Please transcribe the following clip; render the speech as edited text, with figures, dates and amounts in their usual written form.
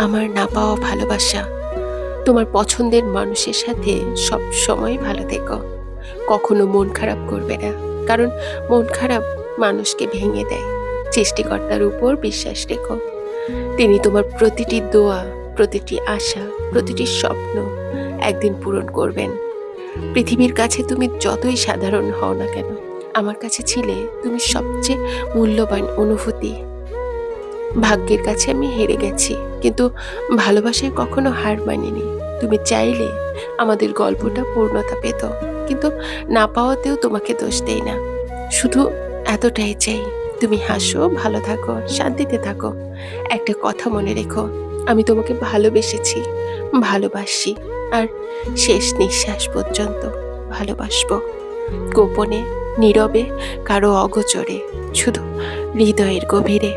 আমার না পাওয়া ভালোবাসা। তোমার পছন্দের মানুষের সাথে সব সময় ভালো থেকো। কখনো মন খারাপ করবে না, কারণ মন খারাপ মানুষকে ভেঙে দেয়। সৃষ্টিকর্তার উপর বিশ্বাস রেখো। তিনি তোমার প্রতিটি দোয়া, প্রতিটি আশা, প্রতিটি স্বপ্ন একদিন পূরণ করবেন। পৃথিবীর কাছে তুমি যতই সাধারণ হও না কেন, আমার কাছে ছিলে তুমি সবচেয়ে মূল্যবান অনুভূতি। ভাগ্যের কাছে আমি হেরে গেছি, কিন্তু ভালোবাসায় কখনো হার মানিনি। তুমি চাইলে আমাদের গল্পটা পূর্ণতা পেত, কিন্তু না পাওয়াতেও তোমাকে দোষ দেই না। শুধু এতটাই চাই, তুমি হাসো, ভালো থাকো, শান্তিতে থাকো। একটা কথা মনে রেখো, আমি তোমাকে ভালোবেসেছি, ভালোবাসি, আর শেষ নিঃশ্বাস পর্যন্ত ভালোবাসবো। গোপনে, নীরবে, কারো অগোচরে, শুধু হৃদয়ের গভীরে।